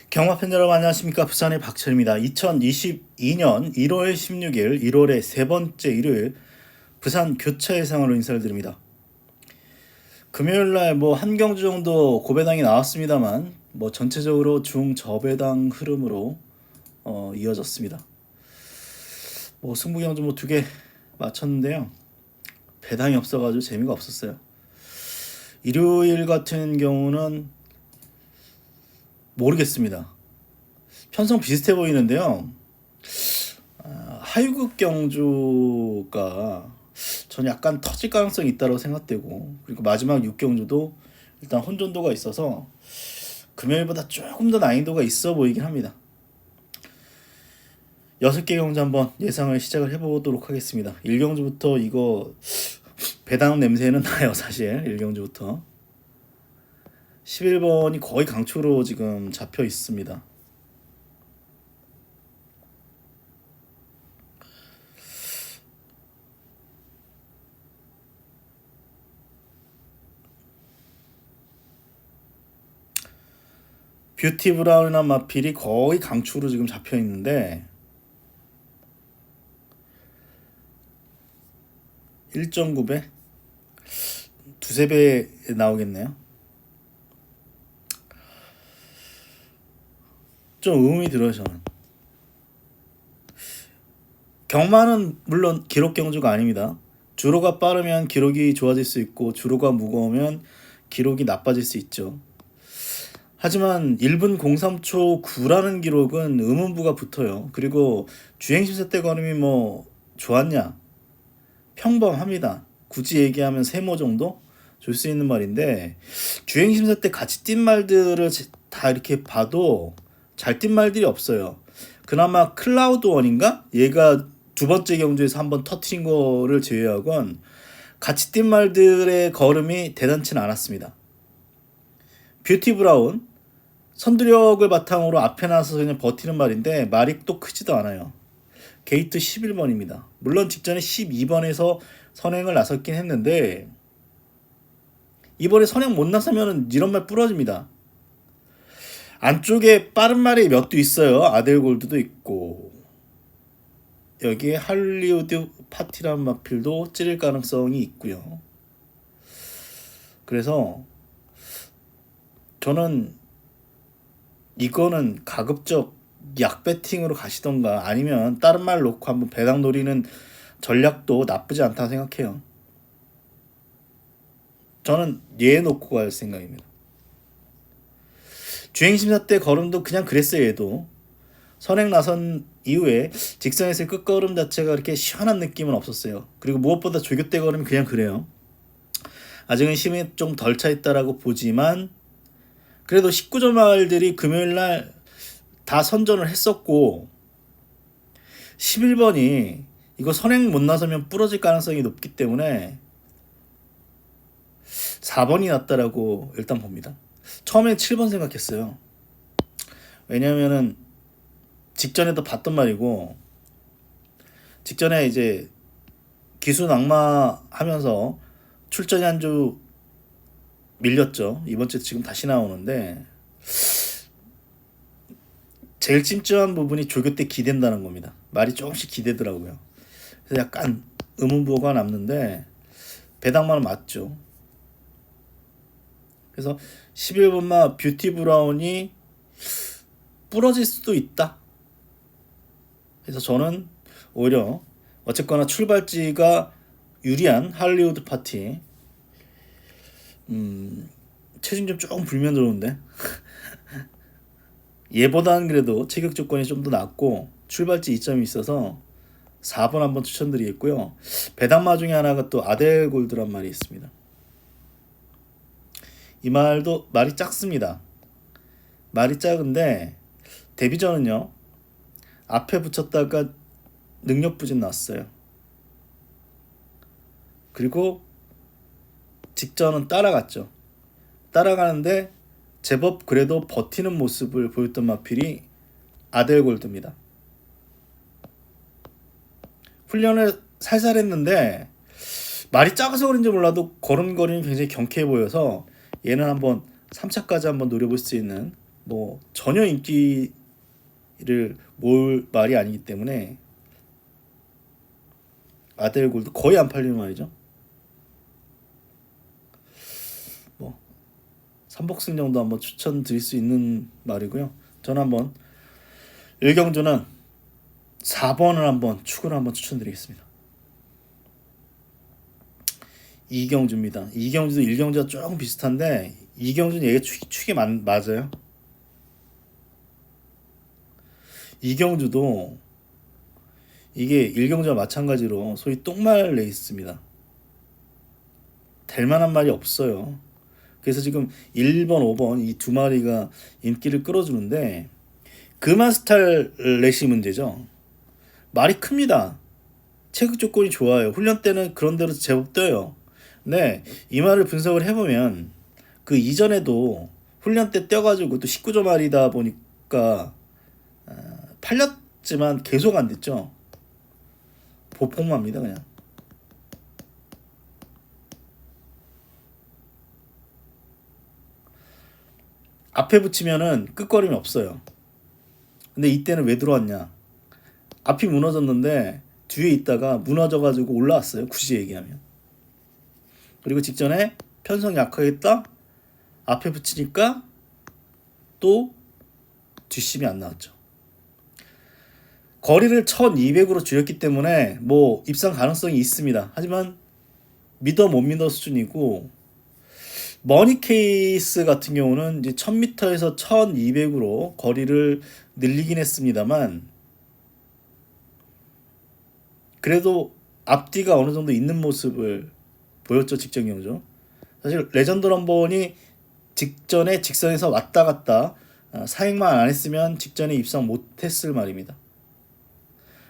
경마팬 여러분 안녕하십니까. 부산의 박철입니다. 2022년 1월 16일 1월의 세 번째 일요일 부산 교차 예상으로 인사를 드립니다. 금요일날 한 경주 정도 고배당이 나왔습니다만 전체적으로 중저배당 흐름으로 이어졌습니다. 승부 경주 두 개 맞췄는데요. 배당이 없어가지고 재미가 없었어요. 일요일 같은 경우는 모르겠습니다. 편성 비슷해 보이는데요. 하유급 경주가 저는 약간 터질 가능성이 있다고 생각되고, 그리고 마지막 6경주도 일단 혼전도가 있어서 금요일보다 조금 더 난이도가 있어 보이긴 합니다. 6개 경주 한번 예상을 시작을 해보도록 하겠습니다. 1경주부터 이거 배당 냄새는 나요. 사실 1경주부터 11번이 거의 강추로 지금 잡혀 있습니다. 뷰티 브라운이나 마필이 거의 강추로 지금 잡혀 있는데 1.9배? 두세 배 나오겠네요. 좀 의문이 들어요. 저는 경마는 물론 기록 경주가 아닙니다. 주로가 빠르면 기록이 좋아질 수 있고 주로가 무거우면 기록이 나빠질 수 있죠. 하지만 1분 03초 9라는 기록은 의문부가 붙어요. 그리고 주행심사 때 걸음이 좋았냐? 평범합니다. 굳이 얘기하면 세모 정도 줄 수 있는 말인데, 주행심사 때 같이 뛴 말들을 다 이렇게 봐도 잘 뛴 말들이 없어요. 그나마 클라우드 원인가? 얘가 두 번째 경주에서 한번 터트린 거를 제외하곤 같이 뛴 말들의 걸음이 대단치는 않았습니다. 뷰티 브라운 선두력을 바탕으로 앞에 나서 그냥 버티는 말인데 말이 또 크지도 않아요. 게이트 11번입니다. 물론 직전에 12번에서 선행을 나섰긴 했는데 이번에 선행 못 나서면 이런 말 부러집니다. 안쪽에 빠른 말이 몇 두 있어요. 아델골드도 있고 여기에 할리우드 파티란 마필도 찌를 가능성이 있고요. 그래서 저는 이거는 가급적 약 배팅으로 가시던가 아니면 다른 말 놓고 한번 배당 노리는 전략도 나쁘지 않다고 생각해요. 저는 얘 놓고 갈 생각입니다. 주행심사 때 걸음도 그냥 그랬어요. 얘도 선행 나선 이후에 직선에서의 끝걸음 자체가 그렇게 시원한 느낌은 없었어요. 그리고 무엇보다 조교 때 걸음이 그냥 그래요. 아직은 힘이 좀 덜 차 있다라고 보지만 그래도 19점 말들이 금요일날 다 선전을 했었고 11번이 이거 선행 못 나서면 부러질 가능성이 높기 때문에 4번이 낫다라고 일단 봅니다. 처음에 7번 생각했어요. 왜냐면은 직전에도 봤던 말이고 직전에 이제 기수 낙마하면서 출전이 한 주 밀렸죠. 이번 주에 지금 다시 나오는데 제일 찜찜한 부분이 조교 때 기댄다는 겁니다. 말이 조금씩 기대더라고요. 그래서 약간 의문부호가 남는데 배당만은 맞죠. 그래서 11번마 뷰티 브라운이 부러질 수도 있다. 그래서 저는 오히려 어쨌거나 출발지가 유리한 할리우드 파티 체중 좀 조금 불면 들어오는데 얘보다는 그래도 체격 조건이 좀 더 낫고 출발지 이점이 있어서 4번 한번 추천드리겠고요. 배당마 중에 하나가 또 아델골드란 말이 있습니다. 이 말도 말이 작습니다. 말이 작은데 데뷔전은요 앞에 붙였다가 능력 부진 났어요. 그리고 직전은 따라갔죠. 따라가는데 제법 그래도 버티는 모습을 보였던 마필이 아델골드입니다. 훈련을 살살 했는데 말이 작아서 그런지 몰라도 걸음걸이는 굉장히 경쾌해 보여서 얘는 한번 3차까지 한번 노려볼 수 있는, 뭐 전혀 인기를 모을 말이 아니기 때문에 아델골도 거의 안 팔리는 말이죠. 뭐 삼복승 정도 한번 추천드릴 수 있는 말이고요. 저는 한번 1경주는 4번을 한번 축으로 한번 추천드리겠습니다. 2경주입니다. 2경주도 1경주와 조금 비슷한데 2경주는 얘가 축이 맞아요. 2경주도 이게 1경주와 마찬가지로 소위 똥말 레이스입니다. 될 만한 말이 없어요. 그래서 지금 1번, 5번 이 두 마리가 인기를 끌어주는데 그마스탈 렛이 문제죠. 말이 큽니다. 체격 조건이 좋아요. 훈련 때는 그런 대로 제법 떠요. 네, 이 말을 분석을 해보면 그 이전에도 훈련 때 뛰어가지고 또 19조 말이다 보니까 팔렸지만 계속 안 됐죠. 보폭마입니다 그냥. 앞에 붙이면은 끝거림이 없어요. 근데 이때는 왜 들어왔냐? 앞이 무너졌는데 뒤에 있다가 무너져가지고 올라왔어요. 굳이 얘기하면. 그리고 직전에 편성 약하겠다. 앞에 붙이니까 또 뒷심이 안 나왔죠. 거리를 1200으로 줄였기 때문에 뭐 입상 가능성이 있습니다. 하지만 믿어 못 믿어 수준이고, 머니 케이스 같은 경우는 이제 1000m에서 1200으로 거리를 늘리긴 했습니다만 그래도 앞뒤가 어느 정도 있는 모습을 보였죠. 직전 경주. 사실 레전드 럼번이 직전에 직선에서 왔다 갔다 사행만 안 했으면 직전에 입상 못했을 말입니다.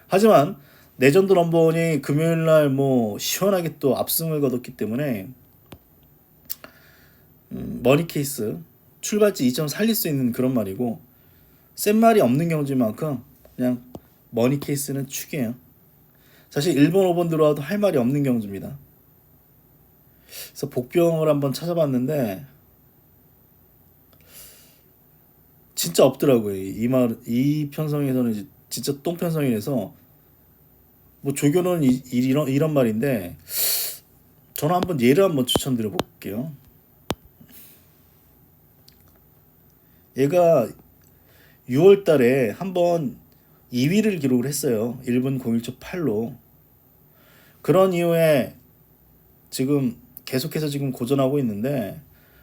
하지만 레전드 럼번이 금요일날 뭐 시원하게 또 압승을 거뒀기 때문에 머니 케이스 출발지 2점 살릴 수 있는 그런 말이고, 센 말이 없는 경주만큼 그냥 머니 케이스는 축이에요. 사실 1번, 5번 들어와도 할 말이 없는 경주입니다. 그래서 복병을 한번 찾아봤는데 진짜 없더라고요. 이 편성에서는 이제 진짜 똥 편성이라서 뭐 조교는 이런 말인데 저는 한번 얘를 한번 추천드려 볼게요. 얘가 6월 달에 한번 2위를 기록을 했어요. 1분 01초 8로. 그런 이후에 지금 계속해서 지금 고전하고 있는데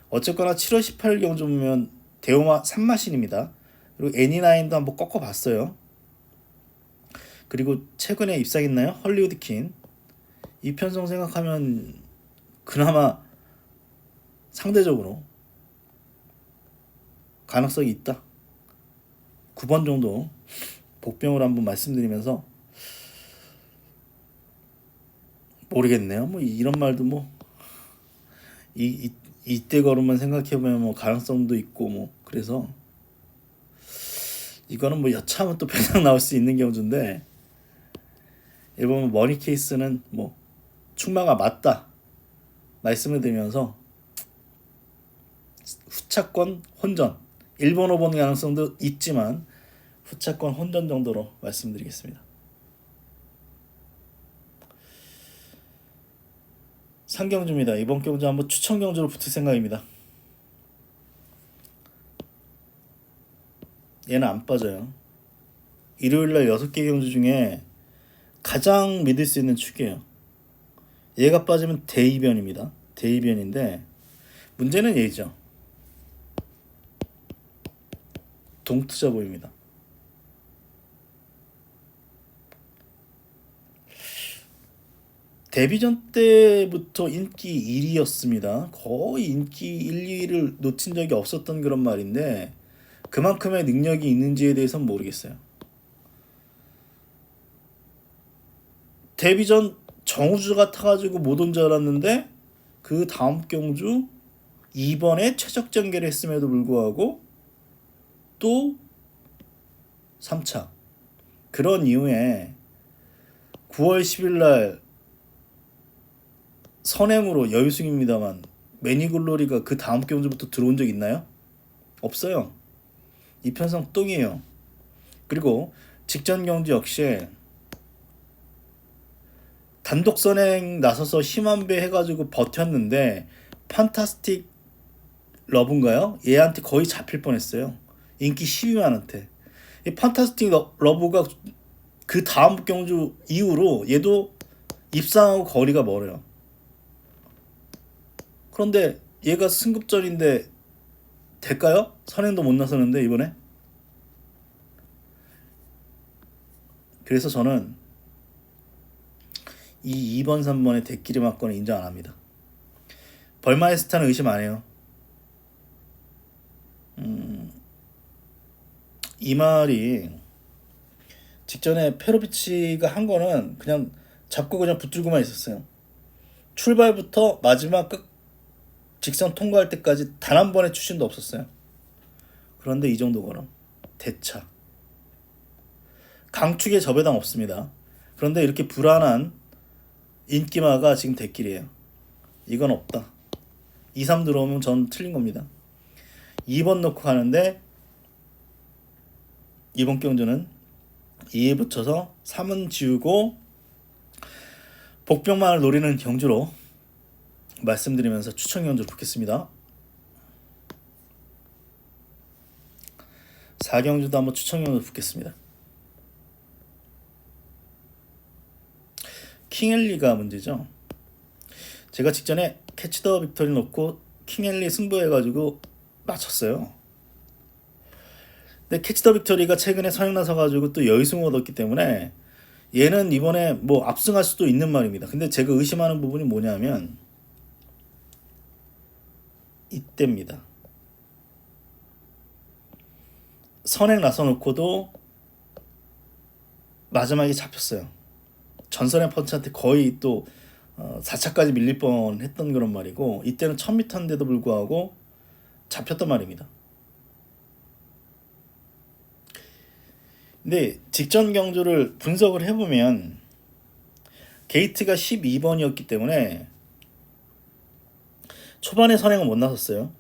어쨌거나 7월 18일 경주면 대우마 3마신입니다. 그리고 애니나인도 한번 꺾어봤어요. 그리고 최근에 입상했나요? 헐리우드 퀸. 이 편성 생각하면 그나마 상대적으로 가능성이 있다. 9번 정도 복병으로 한번 말씀드리면서 모르겠네요. 뭐 이런 말도 뭐 이때 걸음만 생각해보면 뭐 가능성도 있고 뭐 그래서 이거는 뭐 여차하면 또 배당 나올 수 있는 경주인데, 일본 머니 케이스는 뭐 충마가 맞다 말씀을 드리면서 후차권 혼전 1번 5번 가능성도 있지만 후차권 혼전 정도로 말씀드리겠습니다. 3경주입니다. 이번 경주 한번 추천 경주로 붙을 생각입니다. 얘는 안 빠져요. 일요일날 6개 경주 중에 가장 믿을 수 있는 축이에요. 얘가 빠지면 대이변입니다. 대이변인데 문제는 얘죠. 동투자 보입니다. 데뷔전 때부터 인기 1위였습니다. 거의 인기 1, 2위를 놓친 적이 없었던 그런 말인데 그만큼의 능력이 있는지에 대해서는 모르겠어요. 데뷔전 정우주가 타가지고 못 온 줄 알았는데 그 다음 경주 2번에 최적 전개를 했음에도 불구하고 또 3차. 그런 이후에 9월 10일 날 선행으로 여유승입니다만 매니글로리가 그 다음 경주부터 들어온 적 있나요? 없어요. 이편성 똥이에요. 그리고 직전 경주 역시 단독 선행 나서서 힘한 배 해가지고 버텼는데 판타스틱 러브인가요? 얘한테 거의 잡힐 뻔했어요. 인기 12만원대. 이 판타스틱 러브가 그 다음 경주 이후로 얘도 입상하고 거리가 멀어요. 그런데 얘가 승급전인데 될까요? 선행도 못 나서는데 이번에. 그래서 저는 이 2번 3번의 대끼리 맞고는 인정 안 합니다. 벌마에스타는 의심 안 해요. 이 말이 직전에 페로비치가 한 거는 그냥 잡고 그냥 붙들고만 있었어요. 출발부터 마지막 끝 직선 통과할 때까지 단 한 번의 추진도 없었어요. 그런데 이 정도 거는 대차. 강축에 저배당 없습니다. 그런데 이렇게 불안한 인기마가 지금 대길이에요. 이건 없다. 2, 3 들어오면 전 틀린 겁니다. 2번 놓고 가는데 이번 경주는 2에 붙여서 3은 지우고 복병만을 노리는 경주로 말씀드리면서 추천 경주를 붙겠습니다. 4경주도 한번 추천 경주를 붙겠습니다. 킹엘리가 문제죠. 제가 직전에 캐치 더 빅토리 놓고 킹엘리 승부해가지고 맞췄어요. 근데 캐치 더 빅토리가 최근에 선행 나서가지고 또 여의승 얻었기 때문에 얘는 이번에 뭐 압승할 수도 있는 말입니다. 근데 제가 의심하는 부분이 뭐냐면 이때입니다. 선행 나서놓고도 마지막에 잡혔어요. 전선의 펀치한테 거의 또 4차까지 밀릴 뻔 했던 그런 말이고 이때는 1000m인데도 불구하고 잡혔단 말입니다. 근데 직전 경주를 분석을 해보면 게이트가 12번이었기 때문에 초반에 선행은 못 나섰어요.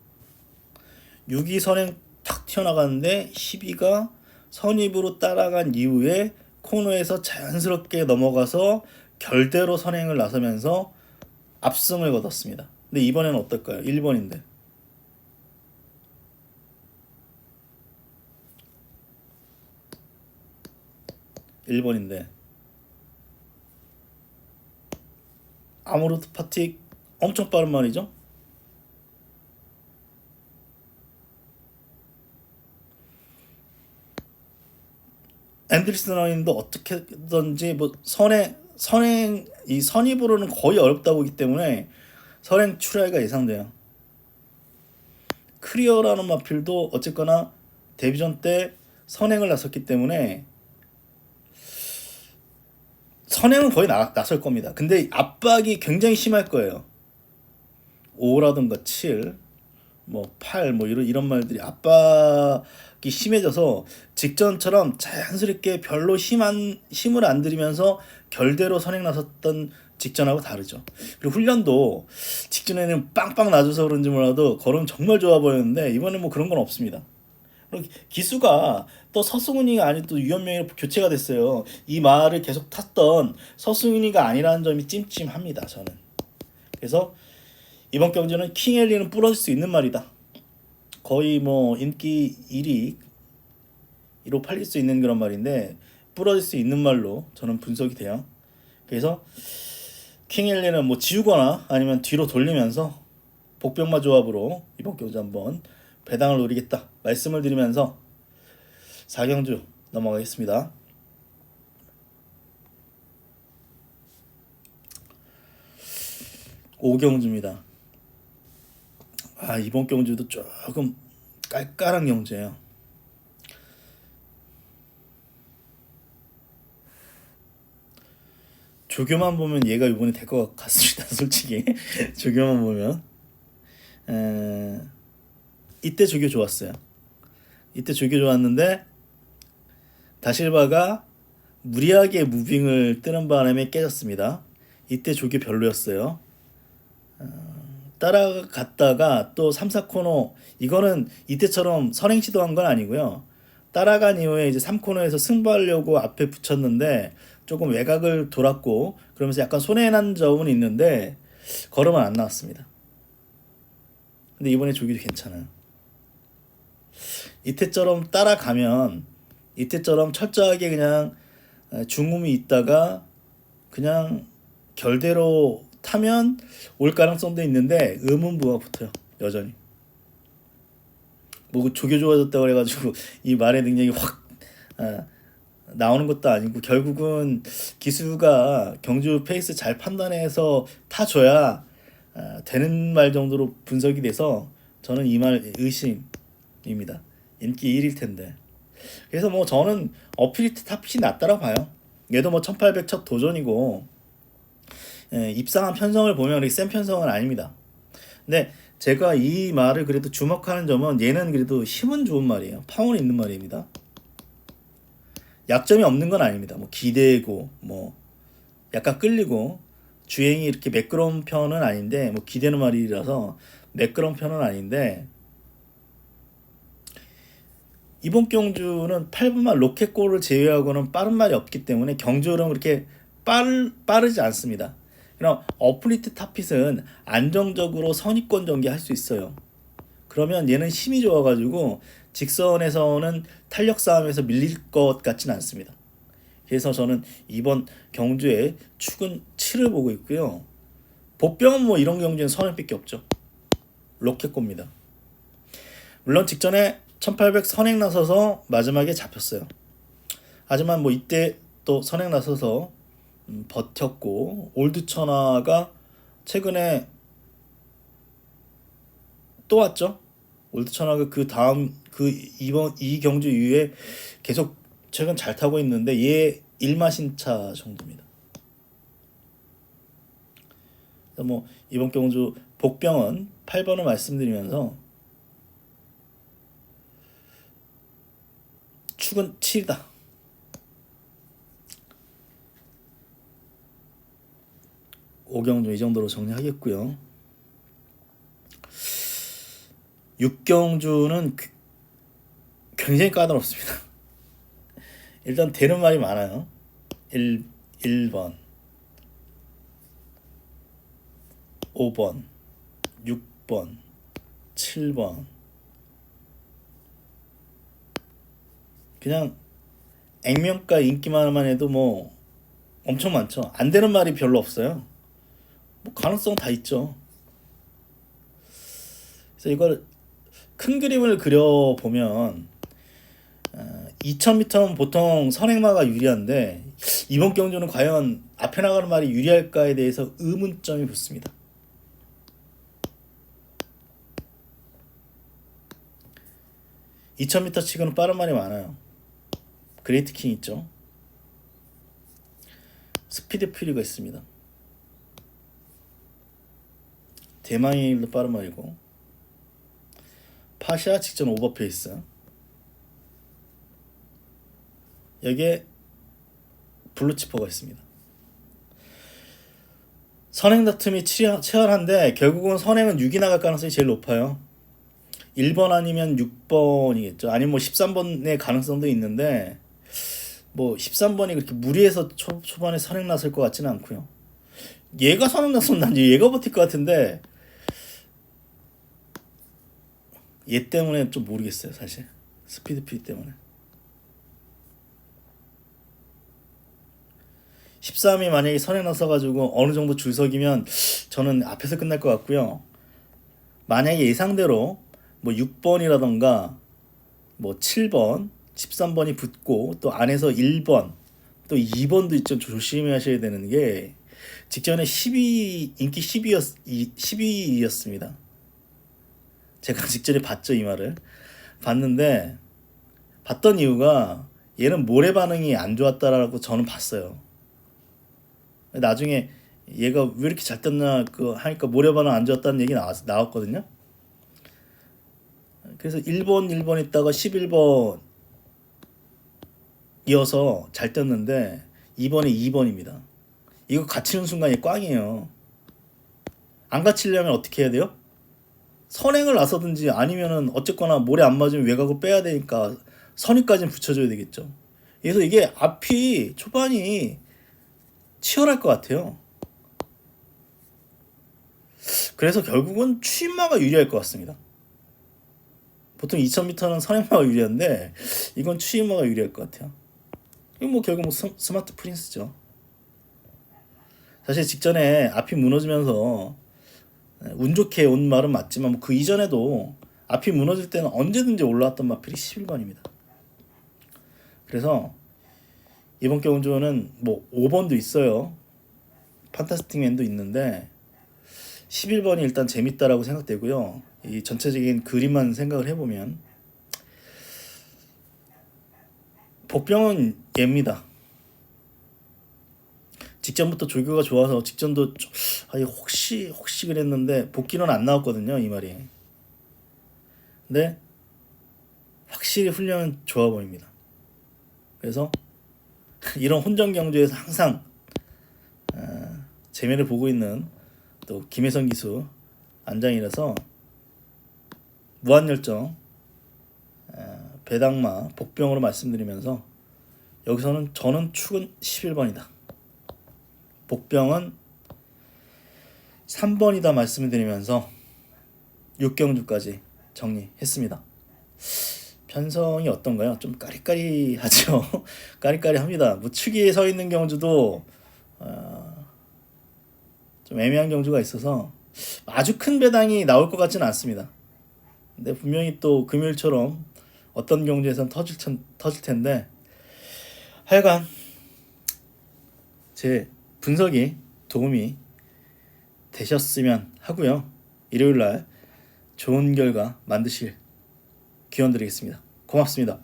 6위 선행 탁 튀어나갔는데 12가 선입으로 따라간 이후에 코너에서 자연스럽게 넘어가서 결대로 선행을 나서면서 압승을 거뒀습니다. 근데 이번에는 어떨까요? 1번인데. 1번인데 아모르트 파틱 엄청 빠른 말이죠. 앤드리스 라인도 어떻게든지 뭐 선행 이 선입으로는 거의 어렵다고 보기 때문에 선행 출하가 예상돼요. 크리어라는 마필도 어쨌거나 데뷔전 때 선행을 나섰기 때문에 선행은 거의 나설 겁니다. 근데 압박이 굉장히 심할 거예요. 5라든가 7, 뭐 8, 뭐 이런 말들이 압박이 심해져서 직전처럼 자연스럽게 별로 힘을 안 들이면서 결대로 선행 나섰던 직전하고 다르죠. 그리고 훈련도 직전에는 빵빵 놔줘서 그런지 몰라도 걸음 정말 좋아 보였는데 이번에 뭐 그런 건 없습니다. 기수가 또 서승훈이가 아닌 또 유현명이로 교체가 됐어요. 이 말을 계속 탔던 서승훈이가 아니라는 점이 찜찜합니다. 저는. 그래서 이번 경주는 킹엘리는 부러질 수 있는 말이다. 거의 뭐 인기 1위로 팔릴 수 있는 그런 말인데 부러질 수 있는 말로 저는 분석이 돼요. 그래서 킹엘리는 뭐 지우거나 아니면 뒤로 돌리면서 복병마 조합으로 이번 경주 한번 배당을 노리겠다 말씀을 드리면서 4경주 넘어가겠습니다. 5경주입니다. 이번 경주도 조금 깔깔한 경주예요. 조교만 보면 얘가 이번에 될 것 같습니다. 솔직히 조교만 보면 이때 조교 좋았어요. 이때 조교 좋았는데 다실바가 무리하게 무빙을 뜨는 바람에 깨졌습니다. 이때 조교 별로였어요. 따라갔다가 또 3, 4코너 이거는 이때처럼 선행 시도한 건 아니고요. 따라간 이후에 이제 3코너에서 승부하려고 앞에 붙였는데 조금 외곽을 돌았고 그러면서 약간 손해난 점은 있는데 걸음은 안 나왔습니다. 근데 이번에 조기도 괜찮아요. 이때처럼 따라가면 이때처럼 철저하게 그냥 중음이 있다가 그냥 결대로 타면 올 가능성도 있는데 의문부가 붙어요. 여전히. 뭐 조교 좋아졌다고 그래가지고 이 말의 능력이 확 나오는 것도 아니고 결국은 기수가 경주 페이스 잘 판단해서 타줘야 되는 말 정도로 분석이 돼서 저는 이 말 의심입니다. 인기 1일 텐데. 그래서 뭐 저는 어필리트 탑이 낫다고 봐요. 얘도 뭐 1800 첫 도전이고 입상한 편성을 보면 그렇게 센 편성은 아닙니다. 근데 제가 이 말을 그래도 주목하는 점은 얘는 그래도 힘은 좋은 말이에요. 파워는 있는 말입니다. 약점이 없는 건 아닙니다. 뭐 기대고 뭐 약간 끌리고 주행이 이렇게 매끄러운 편은 아닌데 뭐 기대는 말이라서 매끄러운 편은 아닌데 이번 경주는 8분말 로켓골을 제외하고는 빠른 말이 없기 때문에 경주 흐름 그렇게 빠르지 않습니다. 그럼 어플리트 탑핏은 안정적으로 선입권 전개할 수 있어요. 그러면 얘는 힘이 좋아가지고 직선에서는 탄력 싸움에서 밀릴 것 같지는 않습니다. 그래서 저는 이번 경주에 축은 7을 보고 있고요. 보병은 뭐 이런 경주는 선행밖에 없죠. 로켓골입니다. 물론 직전에 1800 선행 나서서 마지막에 잡혔어요. 하지만 뭐 이때 또 선행 나서서 버텼고 올드 천하가 최근에 또 왔죠. 올드 천하가 그 다음 그 이번 이 경주 이후에 계속 최근 잘 타고 있는데 얘 일마신차 정도입니다. 그래서 뭐 이번 경주 복병은 8번을 말씀드리면서 축은 7이다. 5경주 이 정도로 정리하겠고요. 6경주는 굉장히 까다롭습니다. 일단 되는 말이 많아요. 1번 5번 6번 7번 그냥 액면가 인기만 해도 뭐 엄청 많죠. 안 되는 말이 별로 없어요. 뭐 가능성 다 있죠. 그래서 이걸 큰 그림을 그려보면 2000m는 보통 선행마가 유리한데 이번 경주는 과연 앞에 나가는 말이 유리할까에 대해서 의문점이 붙습니다. (2000m) 치고는 빠른 말이 많아요. 그레이트 킹 있죠. 스피드 퓨리가 있습니다. 대마일도 빠른 말이고 파샤 직전 오버페이스 여기에 블루치퍼가 있습니다. 선행 다툼이 치열한데 결국은 선행은 6이 나갈 가능성이 제일 높아요. 1번 아니면 6번이겠죠. 아니면 뭐 13번의 가능성도 있는데 뭐 13번이 그렇게 무리해서 초반에 선행 나설 것 같지는 않고요. 얘가 선행 나서면 난 얘가 버틸 것 같은데 얘 때문에 좀 모르겠어요. 사실 스피드 피 때문에 13이 만약에 선행 나서가지고 어느 정도 줄서기면 저는 앞에서 끝날 것 같고요. 만약에 예상대로 뭐 6번이라던가 뭐 7번 13번이 붙고 또 안에서 1번 또 2번도 좀 조심하셔야 되는 게 직전에 12 인기 12였습니다. 제가 직전에 봤죠. 이 말을 봤는데 봤던 이유가 얘는 모래 반응이 안 좋았다라고 저는 봤어요. 나중에 얘가 왜 이렇게 잘 떴나 그 하니까 모래 반응 안 좋았다는 얘기 나왔거든요. 그래서 1번 있다가 11번 이어서 잘 떴는데 2번이 2번입니다. 이거 갇히는 순간이 꽝이에요. 안 갇히려면 어떻게 해야 돼요? 선행을 나서든지 아니면은 어쨌거나 모래 안 맞으면 외곽을 빼야 되니까 선위까지는 붙여줘야 되겠죠. 그래서 이게 앞이 초반이 치열할 것 같아요. 그래서 결국은 추임마가 유리할 것 같습니다. 보통 2000m는 선행마가 유리한데 이건 추임마가 유리할 것 같아요. 이건 뭐 결국 뭐 스마트 프린스죠. 사실 직전에 앞이 무너지면서 운 좋게 온 말은 맞지만 뭐그 이전에도 앞이 무너질 때는 언제든지 올라왔던 마필이 11번입니다. 그래서 이번 경주는 뭐 5번도 있어요. 판타스틱맨도 있는데 11번이 일단 재밌다라고 생각되고요. 이 전체적인 그림만 생각을 해보면 복병은 얘입니다. 직전부터 조교가 좋아서 직전도 혹시 그랬는데 복귀는 안 나왔거든요. 이 말이. 근데 확실히 훈련은 좋아 보입니다. 그래서 이런 혼전 경주에서 항상 재미를 보고 있는 또 김혜선 기수 안장이라서 무한열정 배당마 복병으로 말씀드리면서 여기서는 저는 축은 11번이다. 복병은 3번이다 말씀을 드리면서 6경주까지 정리했습니다. 편성이 어떤가요? 좀 까리까리하죠. 까리까리합니다. 뭐 축이 서 있는 경주도 좀 애매한 경주가 있어서 아주 큰 배당이 나올 것 같지는 않습니다. 근데 분명히 또 금요일처럼 어떤 경주에선 터질 텐데 하여간 제 분석이 도움이 되셨으면 하고요. 일요일날 좋은 결과 만드실 기원 드리겠습니다. 고맙습니다.